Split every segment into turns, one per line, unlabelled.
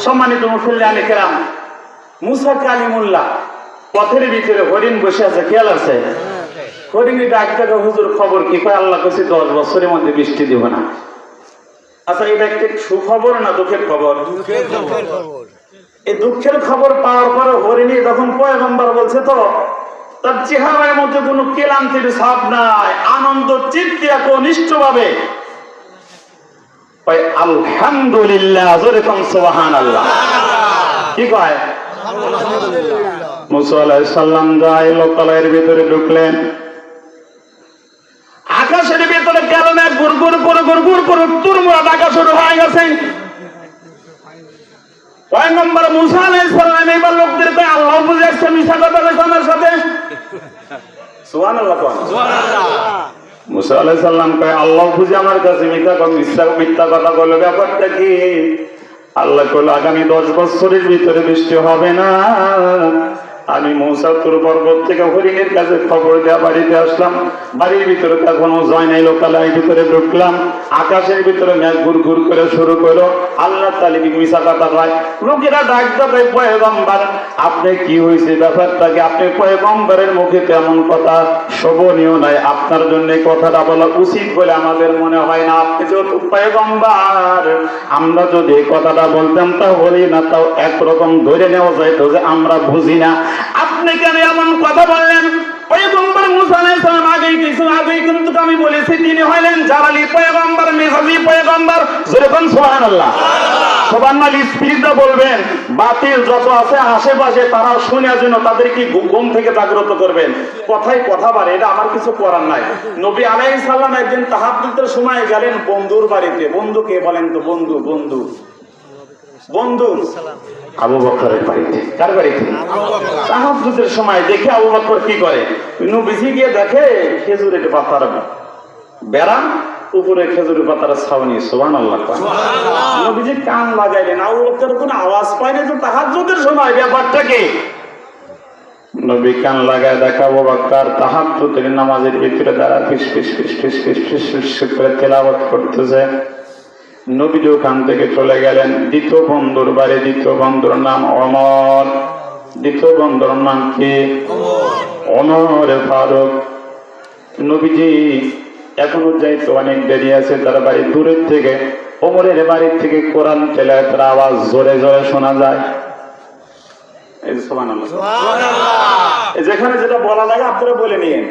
সম্মানিত মুসল্লিয়ানে কেরাম, মুসা কালিমুল্লাহ পথের ভিতরে হরিণ বসে আছে, খেয়াল আছে? হরিণ ডাক থেকে হুজুর খবর কি? কয় আল্লাহ কাছে 10 বছরের মধ্যে বৃষ্টি দিব না। আচ্ছা, এটা একটা সুখবর না দুঃখের খবর? এই দুঃখের খবর পাওয়ার পরে হরিণী যখন পয়গম্বর বলছে, তো তার চেহারার মধ্যে কোনো ক্লান্তির ছাপ নাই, আনন্দ চিত্তে একনিষ্ঠ ভাবে আলহামদুলিল্লাহ, জোরে কোন সুবহানাল্লাহ। কি কয়? মুসা আলাইহিস সালাম যায় লোকালয়ের ভিতরে ঢুকলেন। আকাশের ভিতরে কারণে গুড়গুড় করে তুরমুরা ডাকা শুরু হয়ে গেছে। পয়গম্বর মুসা আলাইহিস সালাম এবার লোকদের কয় আল্লাহ বুঝে আসছে মিছা কথা বলেছে আমার সাথে। সুবহানাল্লাহ, সুবহানাল্লাহ। মুসা আলাইহিস সালাম কয় আল্লাহ বুঝে আমার কাছে মিথ্যা কথা বলে, ব্যাপারটা কি? আল্লাহ কইল আগামী 10 বছরের ভিতরে বৃষ্টি হবে না। আমি মুসা তুর পর্বত থেকে হরিণের কাছে খবর দেওয়া বাড়িতে আসলাম। বাড়ির ভিতরে এখনো যায় নাই, লোকালয়ের ভিতরে ঢুকলাম। আকাশের ভিতরে মেঘ ঘুর করে শুরু করলো। আল্লাহ তাআলা কি মিছা কথা কয়? লোকেরা ডাক দেয়, পয়গম্বর আপনি কি হয়েছে, ব্যাপারটাকে? আপনি পয়গম্বরের মুখে তেমন কথা শোভনীয় নাই, আপনার জন্য কথাটা বলা উচিত বলে আমাদের মনে হয় না। আপনি যেহেতু পয়গম্বর, আমরা যদি এই কথাটা বলতাম তা বলি না, তাও একরকম ধরে নেওয়া যাইতো যে আমরা বুঝি না। আপনি কেন এমন কথা বললেন? পয়গম্বর মুসা আলাইহিস সালাম আগেই কিন্তু আমি বলেছি তিনি হলেন জালালি পয়গম্বর, মেজাজি পয়গম্বর। যেরকম সুবহানাল্লাহ, সুবহানাল্লাহ স্পিরিটটা বলবেন। বাতিল যত আছে আশেপাশে তারা শুনে যেন তাদেরকে ঘুম থেকে জাগ্রত করবেন। কথাই কথা বাড়ে, এটা আমার কিছু করার নাই। নবী আলাইহিস সালাম একদিন তাহাজ্জুদের সময় গেলেন বন্ধুর বাড়িতে। বন্ধুকে বলেন তো? বন্ধু আবু বকরের বাড়িতে। কার বাড়িতে? তাহাজ্জুদের সময় দেখে আবু বকর কি করে, নবীজি গিয়ে দেখে খেজুরের পাতার বেড়া, উপরে খেজুরের পাতার ছাউনি। সুবহানাল্লাহ, নবীজি কান লাগাইলেন। আবু বকর কোনো আওয়াজ পায়নি তো তাহাজ্জুদের সময়, ব্যাপারটা কি? নবী কান লাগায় দেখা আবু বকর তাহাজ্জুদের নামাজের ভিতরে দাঁড়া ফিস ফিস ফিস ফিস ফিস ফিস ফিস করে তেলাওয়াত করতেছে। নবী ওখান থেকে চলে গেলেন দ্বিতীয় বন্ধুর বাড়ি। দ্বিতীয় বন্ধুর নাম ওমর। দ্বিতীয় বন্ধুর নাম কি? ওমর ফারুক। নবীজি এখনো যাইতো, অনেক দেরি আছে তার বাড়ি। দূরের থেকে ওমরের বাড়ির থেকে কোরআন তেলাওয়াতের আওয়াজ জোরে জোরে শোনা যায়। যেখানে যেটা বলা লাগে আপনারা বলে নিন।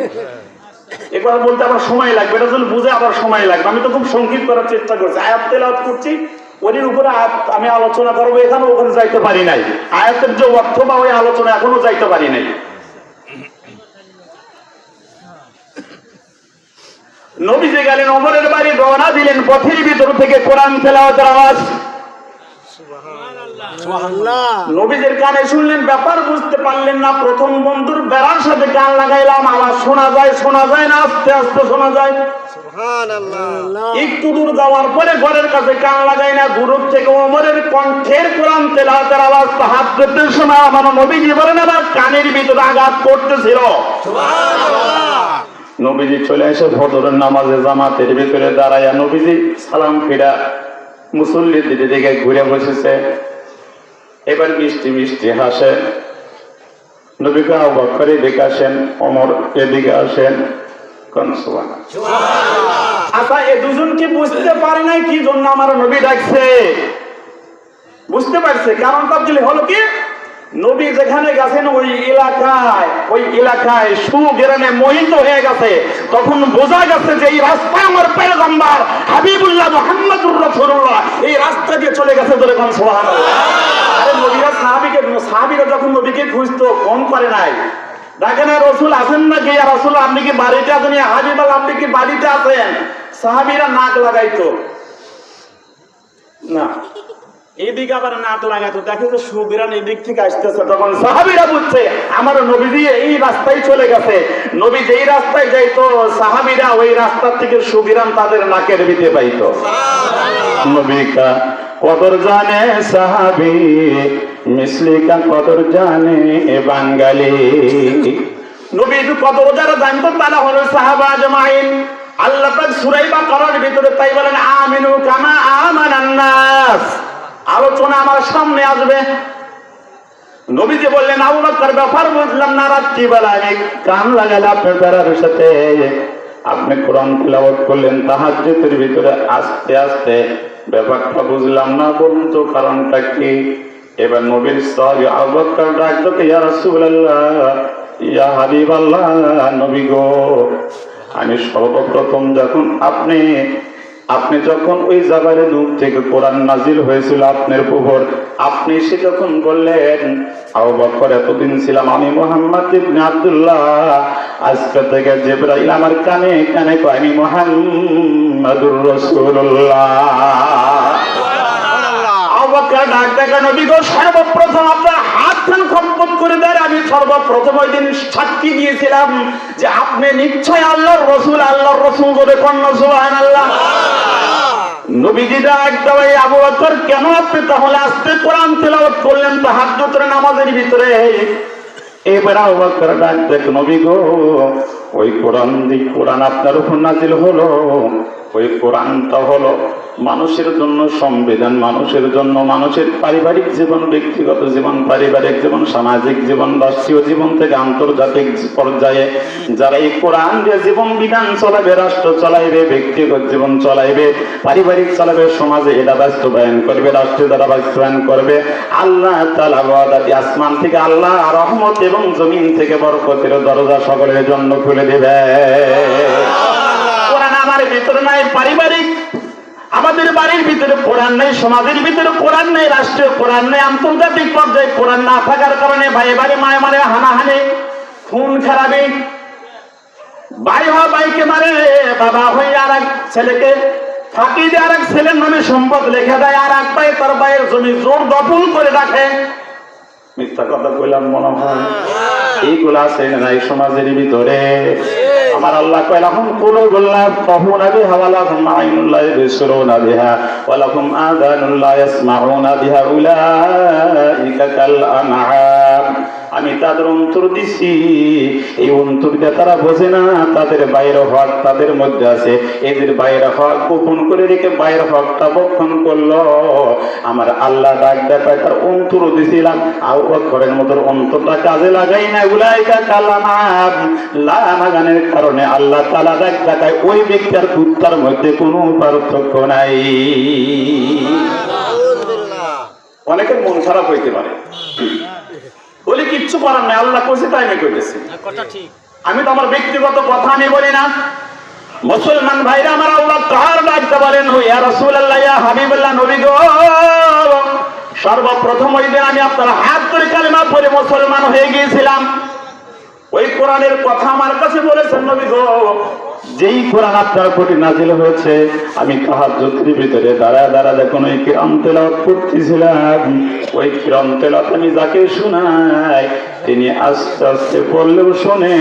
একবার বলতে আবার সময় লাগবে, এটা যদি বুঝে আবার সময় লাগবে। আমি তো খুব সংক্ষিপ্ত করার চেষ্টা করছি। আয়াত তেলাওয়াত করছি, ওর উপরে আমি আলোচনা করবো। এখানে ওখানে যাইতে পারি নাই। আয়াতের যে অর্থ বা ওই আলোচনা এখনো যাইতে পারি নাই। নবী যে গেলেন ওমরের বাড়ি, রওনা দিলেন। পথের ভিতর থেকে কোরআন তেলাওয়াতের আওয়াজ নবীদের কানে শুনলেন, ব্যাপার বুঝতে পারলেন না। প্রথম বন্ধুর বেড়ার সাথে কান লাগাইলাম, আওয়াজ শোনা যায় না, আস্তে আস্তে শোনা যায়। একটু দূর যাওয়ার পরে ঘরের কাছে কান লাগাই না, দূর থেকে ওমরের কণ্ঠের কোরআন তেলাওয়াতের আওয়াজ। তাহাজ্জুদের সময় আমার নবীজি বলেন আমার কানের ভিতরে আঘাত করতেছিল। নবীজি চলে এসে ফজরের নামাজে জামাতের ভিতরে দাঁড়াইয়া নবীজি সালাম ফিরা মুসল্লিদের দিকে ঘুরে বসেছে। এবার মিষ্টি মিষ্টি হাসে। নবীকে আবু বকর এদিকে আসেন, ওমর এদিকে আসেন। কোন সুবহানাল্লাহ। আচ্ছা, এই দুজনকে বুঝতে পারে নাই কি জন্য আমার নবী ডাকছে? বুঝতে পারছে। কারণটা হলো কি, নবী যেখানে গেছেন ওই এলাকায় সুগেরানে মোহিত হয়ে গেছে। তখন বোঝা গেছে যে এই রাস্তা আমার পয়গম্বর হাবিবুল্লাহ মুহাম্মদুর রাসূলুল্লাহ এই রাস্তা দিয়ে চলে গেছে। ধরে কোন সুবহানাল্লাহ। আরে নবীরা সাহাবীরা যখন নবীকে খুঁজতো ফোন করে নাই, ডাকে না রাসূল আছেন নাকি? ইয়া রাসূল আপনি কি বাড়িতে আছেন? ইয়া হাবিবাল আপনি কি বাড়িতে আছেন? সাহাবীরা নাক লাগাইতো না, এদিকে আবার নাক লাগাতো। দেখে যে সুবিরান এদিক থেকে আসতেছে, তখন সাহাবীরা বুঝছে আমার নবীজি এই রাস্তায় চলে গেছে। নবী যেই রাস্তায় যাইতো সাহাবীরা ওই রাস্তা থেকে সুবিরান তাদের নাকের ভিতরে পাইতো। নবী কা কদর জানে সাহাবী, মিসলি কা কদর জানে বাঙালি। নবী কদর যারা জানতো তারা হলো সাহাবা আজমাইন। আল্লাহ পাক সূরা বাকারার ভিতরে তাই বলেন আমিনু কামা আমানান নাস। আলোচনা আমার সামনে আসবে। নবীজি বললেন, আবু বকর ব্যাপার বুঝলাম না, রাত্রিবেলা আমি কান লাগালে আপনার বেড়ার সাথে আপনি কোরআন তিলাওয়াত করলেন তাহাজ্জুদের ভিতরে, আস্তে আস্তে ব্যাপারটা বুঝলাম না, বলুন তো কারণটা কি? এবার নবীর সাহাবী আবু বকর ডাকতে, ইয়া রাসূলুল্লাহ, ইয়া হাবিবাল্লাহ, নবী গো, আমি সর্বপ্রথম যখন আপনি যখন ওই জাবালে নূর থেকে কোরআন নাজিল হয়েছিল আপনার উপর, আপনি সে যখন বললেন, আবু বকর এতদিন ছিলাম আমি মুহাম্মদ ইবনে আব্দুল্লাহ, আজকে থেকে জিবরাইল আমার কানে কানে কয় আমি মুহাম্মাদুর রাসূলুল্লাহ। আবু বকর ডাক দেখে, নবী গো, সর্বপ্রথম আপনার হাতখান কম্পন করে দেন। আমি সর্বপ্রথম ওই দিন সাক্ষী দিয়েছিলাম যে আপনি নিশ্চয় আল্লাহর রাসূল, আল্লাহর রাসূল বলে কন্যা সুবহানাল্লাহ। নবীজি ডাক দেয়, আবু বকর কেন আপনি তাহলে আস্তে কোরআন তেলাওয়াত করলেন তাহাজ্জুদের নামাজের ভিতরে? এবার আবু বকর ডাক দেখে, নবী গো, ওই কোরআন আপনার উপর নাজিল হলো, ওই কোরআনটা হলো মানুষের জন্য সংবিধান, মানুষের জন্য, মানুষের পারিবারিক জীবন, ব্যক্তিগত জীবন, পারিবারিক জীবন, সামাজিক জীবন, রাষ্ট্রীয় জীবন থেকে আন্তর্জাতিক পর্যায়ে যারা এই কোরআন দিয়ে জীবন বিধান চলাবে, রাষ্ট্র চলাইবে, ব্যক্তিগত জীবন চলাইবে, পারিবারিক চলাবে, সমাজে এটা বাস্তবায়ন করবে, রাষ্ট্রে দ্বারা বাস্তবায়ন করবে, আল্লাহ তাআলা ওয়াদা দিয়ে আসমান থেকে আল্লাহ রহমত এবং জমিন থেকে বরকতের দরজা সকলের জন্য খুলে দেবে। কোরআন আমার ভিতরে নাই, পারিবারিক আমাদের বাড়ির ভিতরে কোরআন নেই, সমাজের ভিতরে কোরআন নেই, রাষ্ট্রীয় কোরআন নেই, আন্তর্জাতিক পর্যায়ে কোরআন না থাকার কারণে ভাই বাড়ি মায়ে মারে হানাহানি, খুন খারাপি, ভাই হয় ভাইকে মারে, বাবা হয়ে আর এক ছেলেকে ফাঁকি দিয়ে আর এক ছেলের নামে সম্পদ লিখে দেয়, আর এক ভাই তার ভাইয়ের জমি জোর দখল করে রাখে। মিথ্যা কথা কইলাম মনে হয়? এইগুলো আছে না এই সমাজের ভিতরে? আমার আল্লাহ কয়, লাহুম কুলুবুন লা ইয়াফকাহুনা বিহা ওয়া লাহুম আ'ইনুন লা ইবসিরুনা বিহা ওয়া লাহুম আযানুন লা ইয়াসমাউনা বিহা উলাইকা কাল আনআম। আমি তাদের অন্তর দিছি, এই অন্তর দিয়ে তারা বোঝে না, তাদের বাইরে হক তাদের মধ্যে আছে, এদের বাইরে হক গোপন করে রেখে বাইরে হকটা বক্ষণ করলো। আমার আল্লাহ ডাক দেখায়, তার অন্তর দিছিলাম, আবু বকরের মতো অন্তরটা কাজে লাগাই না। উলাইকা কাল আনআম, লাগানের কারণে আল্লাহ তাআলা ডাক দেখায় ওই ব্যক্তি আর কুত্তার মধ্যে কোনো পার্থক্য নাই। অনেকের মন খারাপ হইতে পারে, বলে কিচ্ছু করার নাই, আল্লাহ কইছে তাই আমি কইতেছি। আমি তো আমার ব্যক্তিগত কথা আমি বলি না। মুসলমান ভাইরা আমার, আল্লাহ তাআলা ডাকতে বলেন, ইয়া রাসূলুল্লাহ, ইয়া হাবিবাল্লাহ, নবী গো, সর্বপ্রথম ওই দিন আমি আপনার হাত ধরে কালেমা পড়ে মুসলমান হয়ে গিয়েছিলাম। ওই কোরআনের কথা আমার কাছে বলেছেন, নবী গো, যেই কোরআন আপনার প্রতি নাজিল হয়েছে, আমি তাহাজ্জুদের ভিতরে দাঁড়ায় দাঁড়ায় যখন ওই কিরাম তেলাওয়াত করতেছিলাম, ওই কিরাম তেলাওয়াত আমি যাকে শোনাই তিনি আস্তে আস্তে পড়লেও শোনে,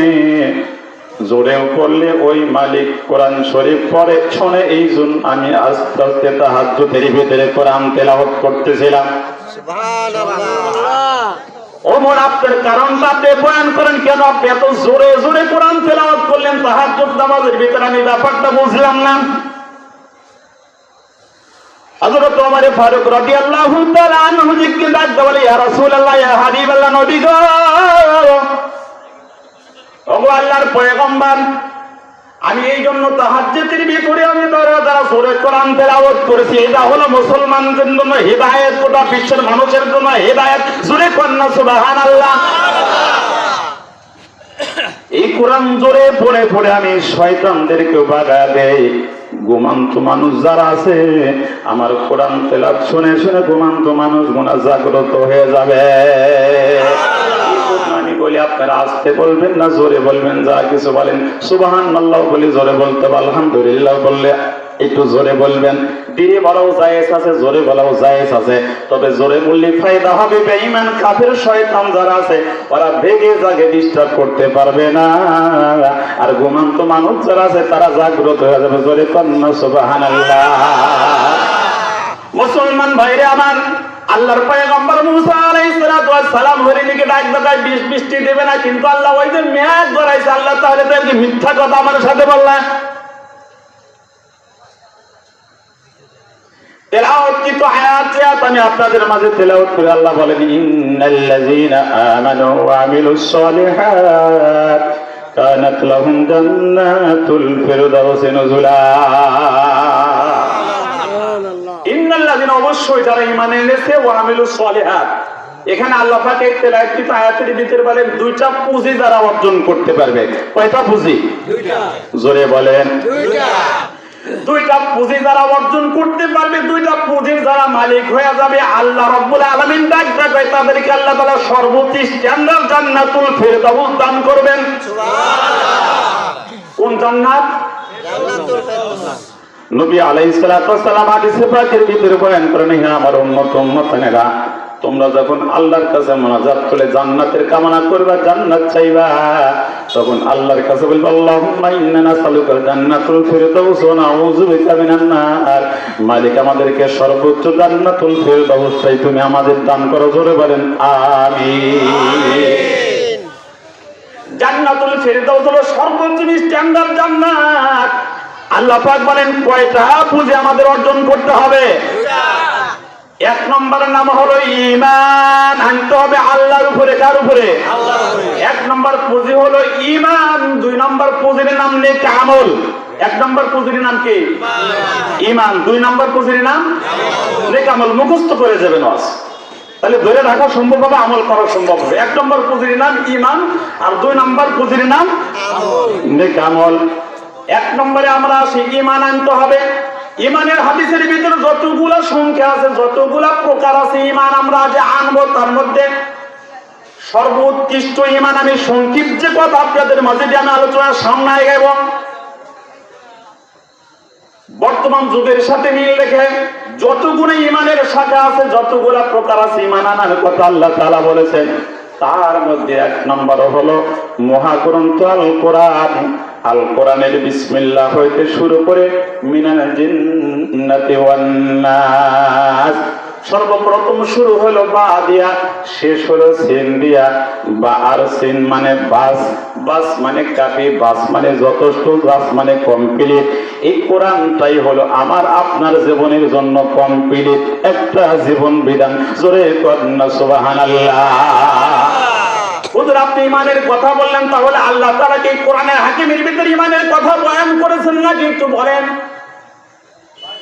জোরেও পড়লে ওই মালিক কোরআন শরীফ পড়ে শোনে। এই জন্য আমি আস্তে আস্তে তাহাজ্জুদের ভিতরে কোরআন তেলাওয়াত করতেছিলাম। সুবহানাল্লাহ। ওমর, আপনার কারণটা আপনি বয়ান করেন কেন? আপনি এত জোরে জোরে কোরআন তেলাওয়াত করলেন তাহাজ্জুদ নামাজের ভিতরে, আমি ব্যাপারটা বুঝলাম না। হযরত ওমর ফারুক রাদিয়াল্লাহু তাআলা আনহু জিজ্ঞেস ডাকতে বলে, ইয়া রাসূলুল্লাহ, ইয়া হাবিবাল্লাহ, নবী গো, ওগো আল্লাহর পয়গম্বর, আমি এই জন্য তাহাজ্জুদের ভিতরে আমি দাঁড়া জোরে কোরআন তেলাওয়াত করেছি, এটা হলো মুসলমানদের জন্য হিদায়াত, গোটা বিশ্বের মানুষের জন্য হিদায়াত। জোরে কন্যা সুবহানাল্লাহ। এই কোরআন জোরে পড়ে পড়ে আমি শয়তানদেরকে বাধা দেই। ঘুমান্ত মানুষ যারা আছে, আমার কোরআন তেলাওয়াত শুনে শুনে ঘুমান্ত মানুষ গুনাহ জাগ্রত হয়ে যাবে। আমি বলি, আপনারা আস্তে বলবেন না জোরে বলবেন? যা কিছু বলেন সুবহানাল্লাহ বলে জোরে বলতে, আলহামদুলিল্লাহ বললে একটু জোরে বলবেন। ধীরে বলাও জায়েজ আছে, জোরে বলাও জায়েজ আছে, তবে জোরে বললে ফায়দা হবে। বেঈমান কাফের শয়তান যারা আছে, ওরা ভেগে জাগে ডিস্টার্ব করতে পারবে না, আর ঘুমান্ত মানুষ যারা আছে তারা জাগ্রত হয়ে যাবে। জোরে কন্যা সুবহানাল্লাহ। মুসলমান ভাইরে আমার, আল্লাহর পয়গম্বর মুসা আলাইহিস সালাতু ওয়াস সালাম হরিণীকে ডাক দেয়, বৃষ্টি দেবে না, কিন্তু আল্লাহ ওই যে মেঘ গড়াইছে। আল্লাহ তাহলে তো কি মিথ্যা কথা আমার সাথে বললা? তেলাওয়াতকৃত আয়াত আমি আপনাদের মাঝে তেলাওয়াত করে আল্লাহ বলেন ইন্নাল্লাযীনা আমানু ওয়া আমিলুস সালিহাত কানাত লাহুম জান্নাতুল ফিরদাউসি নুজুলা। ইন্নাল্লাযীনা অবশ্যই যারা ঈমান এনেছে ওয়া আমিলুস সালিহাত, এখানে আল্লাহ পাক এই তেলাওয়াতকৃত আয়াতের ভিতরে বলেন দুইটা পুঁজি যারা অর্জন করতে পারবে। কয়টা পুঁজি? দুইটা। জোরে বলেন দুইটা। দুইটা পুঁজি যারা অর্জন করতে পারবে, দুইটা পুঁজির যারা মালিক হয়ে যাবে, আল্লাহ রাব্বুল আলামিন ডাক দেবে তাদেরকে আল্লাহ তাআলা সর্বোচ্চ স্ট্যান্ডার্ড জান্নাতুল ফিরদাউস দান করবেন। সুবহানাল্লাহ। কোন জান্নাত? জান্নাতুল ফিরদাউস। নবী আলাইহিস সালাতু ওয়াস সালাম হাদিসে পাকের ভিতরে বয়ান করেন, হে আমার উম্মতেরা, তোমরা যখন আল্লাহর কাছে মুনাজাত করে জান্নাতের কামনা করবা, জান্নাত চাইবা, তখন আল্লাহর কাছে বলবা আল্লাহুম্মা ইন্না নাসআলুকাল জান্নাতুল ফিরদাউস ওয়া নাউযু বিকা মিনান নার। মালিক আমাদেরকে সর্বোচ্চ জান্নাতুল ফিরদাউসটাই তুমি আমাদের দান করো। জোরে বলেন আমিন। জান্নাতুল ফিরদাউস হলো সর্বোচ্চ স্ট্যান্ডার্ড জান্নাত। আল্লাহ পাক বলেন কয়টা পুঁজি আমাদের অর্জন করতে হবে? এক নম্বরের নাম হলো ঈমান, আনতে হবে আল্লাহর উপরে। কার উপরে? আল্লাহর উপরে। এক নম্বর পুঁজি হলো ঈমান। দুই নম্বর পুঁজির নাম নেক আমল। এক নম্বর পুঁজির নাম কি? ঈমান। দুই নম্বর পুঁজির নাম নেক আমল। মুখস্থ করে যাবেন ওয়াজ, তাহলে ধরে রাখা সম্ভব হবে, আমল করা সম্ভব হবে। এক নম্বর পুঁজির নাম ঈমান, আর দুই নম্বর পুঁজির নাম নেক আমল। এক নম্বরে আমরা আসি, ঈমান আনতে হবে। ঈমানের হাদিসের ভিতরে যতগুলা সংখ্যা আছে, যতগুলা প্রকার আছে ঈমান আমরা যে আনবো, তার মধ্যে সর্বোৎকৃষ্ট ঈমান আমি সংক্ষিপ্ত যে কথা আপনাদের মাঝে দিয়ে আমি আলোচনার সামনে আগাইব, বর্তমান যুগের সাথে মিল রেখে যতগুলো ঈমানের শাখা আছে, যতগুলা প্রকার আছে ঈমান আনার কথা আল্লাহ তাআলা বলেছেন, তার মধ্যে এক নম্বর হলো মহাগ্রন্থ আল কোরআন। আল কোরআনের বিসমিল্লাহ হইতে শুরু করে মিনাল জিন্নাতি ওয়ান নাস, সর্বপ্রথম শুরু হলো বা দিয়া, শেষ হলো সিন দিয়া। বা আর সিন মানে বাস, বাস মানে কাফি, বাস মানে যথেষ্ট, বাস মানে কমপ্লিট। এই কোরআনটাই হলো আমার আপনার জীবনের জন্য কমপ্লিট একটা জীবন বিধান। জোরে কন্যা সুবহানাল্লাহ। হুজুর আপনি ঈমানের কথা বললেন, তাহলে আল্লাহ তাআলা কি কোরআনের হাকিমের ভিতরে ঈমানের কথা বয়ান করেছেন নাকি একটু বলেন?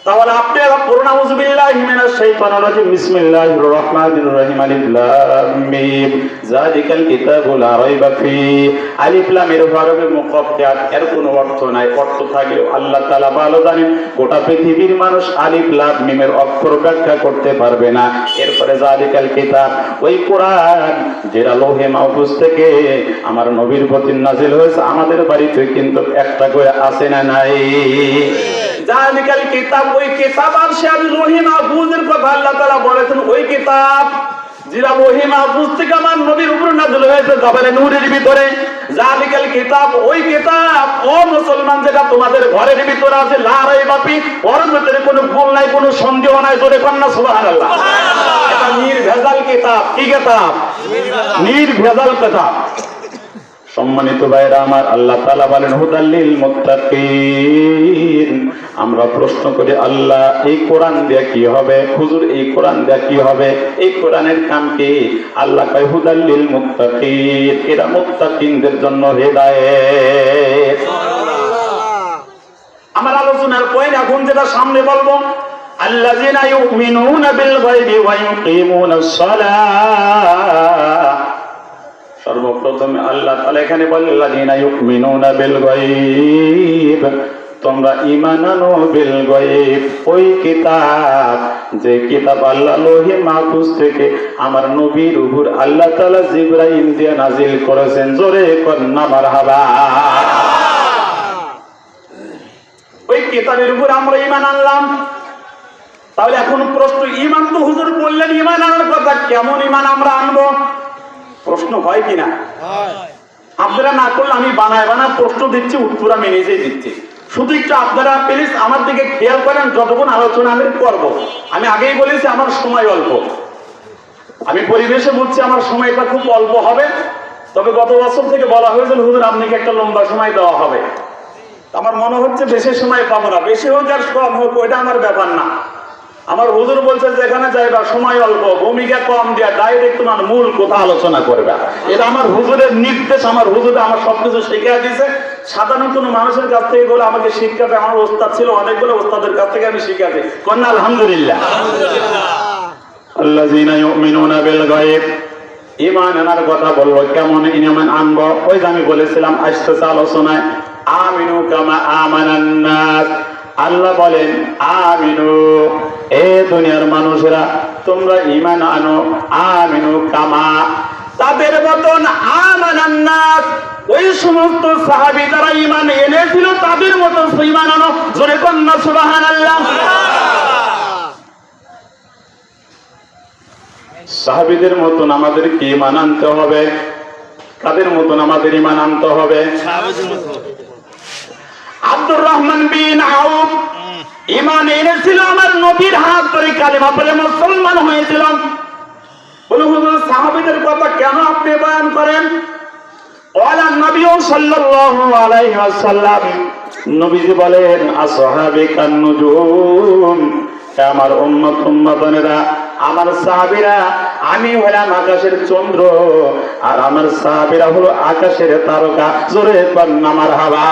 তাহলে আপনারা পড়ুন আউযু বিল্লাহি মিনাশ শাইতানির রাজিম, বিসমিল্লাহির রহমানির রহিম, আলিফ লাম মিম, যালিকাল কিতাবু লা রাইবা ফিহি। আলিফ লাম এর হরফে মুকাত্তাত, এর কোনো অর্থ নাই। অর্থ থাকলেও আল্লাহ তাআলা ভালো জানেন, গোটা পৃথিবীর মানুষ আলিফ লাম মিমের অক্ষর ব্যাখ্যা করতে পারবে না। এরপরে যালিকাল কিতাব, ওই কোরআন যেটা লৌহে মাহফুজ থেকে আমার নবীর প্রতি নাজিল হয়েছে, আমাদের বাড়িতে কিন্তু একটা করে আছে না নাই? জালিকাল কিতাব, ওই কিতাব আর সে লৌহে মাহফুজের কথা আল্লাহ তাআলা বলেছেন, ওই কিতাব যেটা লৌহে মাহফুজ থেকে আমার নবীর উপর নাযিল হয়েছে জাবালে নূরের ভিতরে। জালিকাল কিতাব, ওই কিতাব ও মুসলমান যেটা তোমাদের ঘরের ভিতরে আছে, লা রাইবা ফি, ওর ভিতরে কোনো ভুল নাই, কোনো সন্দেহ নাই। জোরে কন্না সুবহানাল্লাহ। এটা নির্ভেজাল কিতাব। কি কিতাব? নির্ভেজাল কিতাব। সম্মানিত ভাইরা আমার, আল্লাহ তাআলা বলেন হুদাল লিল মুত্তাকিন। আমরা প্রশ্ন করি আল্লাহ এই কোরআন দিয়ে কি হবে? হুজুর এই কোরআন দিয়ে কি হবে? এই কোরআনের কাম কি? আল্লাহ কয় হুদাল লিল মুত্তাকিন, এরা মুত্তাকিনদের জন্য হেদায়েত। আমার আলোচনার পয়েন্ট এখন যেটা সামনে বলবো, আল্লাযিনা ইউমিনুনা বিল গায়বি ওয়া ইউকিমুনাস সালাহ। সর্বপ্রথমে আল্লাহ তাআলা এখানে বলেন আল্লাযিনা ইউমিনুনা বিল গায়ব, তোমরা ঈমান আনো বিল গায়ব, ওই কিতাব যে কিতাব আল্লাহ লৌহে মাহফুজ থেকে আমার নবীর উপর আল্লাহ তাআলা জিবরাইল দিয়ে নাজিল করেছেন। জোরে কন্না মারহাবা। ওই কিতাবের উপর আমরা ঈমান আনলাম। তাহলে এখন প্রশ্ন, ঈমান তো হুজুর বললেন ঈমান আনার কথা, কেমন ঈমান আমরা আনবো? প্রশ্ন হয় কিনা? আপনারা না করলে আমি বানায় প্রশ্ন দিচ্ছি, উত্তর আমি নিজেই দিচ্ছি। শুধু একটু আপনারা প্লিজ আমার দিকে খেয়াল করেন, যতক্ষণ আলোচনা আমি করবো। আমি আগেই বলেছি আমার সময় অল্প, আমি পরিবেশে বলছি আমার সময়টা খুব অল্প হবে। তবে গত বছর থেকে বলা হয়েছিল হুজুর আপনাকে একটা লম্বা সময় দেওয়া হবে। আমার মনে হচ্ছে বেশি সময় পাবো না, বেশি হোক আর কম হোক ওইটা আমার ব্যাপার না। আমার হুজুর বলছে যেখানে যাইবা সময় অল্প, ভূমিকা কম দিয়া ডাইরেক্ট তোমার মূল কথা আলোচনা করবা। এটা আমার হুজুরের নির্দেশ। আমার হুজুরে আমার সবকিছু শিখিয়ে দিয়েছে। সাধারণ কোনো মানুষের কাছ থেকে বলে আমাকে শিক্ষাতে, আমার ওস্তাদ ছিল অনেকগুলো, ওস্তাদের কাছ থেকে আমি শিখাতে কন্যা আলহামদুলিল্লাহ। আল্লাযীনা ইউমিনুনা বিল গায়ব, ঈমান আনার কথা বলবো। কেমন ঈমান আনবো? ওই যে আমি বলেছিলাম আসতেছে আলোচনায়, আমিনু কামা আমানান নাস। আল্লাহ বলেন আমিনু, এ দুনিয়ার মানুষেরা তোমরা ঈমান আনো, আমিনু কামা, তাদের মতন আমানান নাস, ওই সমস্ত সাহাবী যারা ঈমান এনেছিল তাদের মতন ঈমান আনো। জোরে কন্যা সুবহানাল্লাহ। সাহাবীদের মতন আমাদেরকে ঈমান আনতে হবে। কাদের মতন আমাদের ঈমান আনতে হবে? আব্দুর রহমান বিন আউফ ঈমান এনেছিল আমার নবীর হাত ধরে, কালেমা পড়ে মুসলমান হয়েছিল। বলে হুজুর সাহাবীদের কথা কেন আপনি বয়ান করেন? ওয়ালা নবী সাল্লাল্লাহু আলাইহি ওয়াসাল্লাম, নবীজি বলেন আসহাবী কান নুজুম, আমার উম্মতেরা, আমার সাহাবীরা, আমি হলাম আকাশের চন্দ্র আর আমার সাহাবীরা হলো আকাশের তারকা। জোরে কন্যা মারহাবা।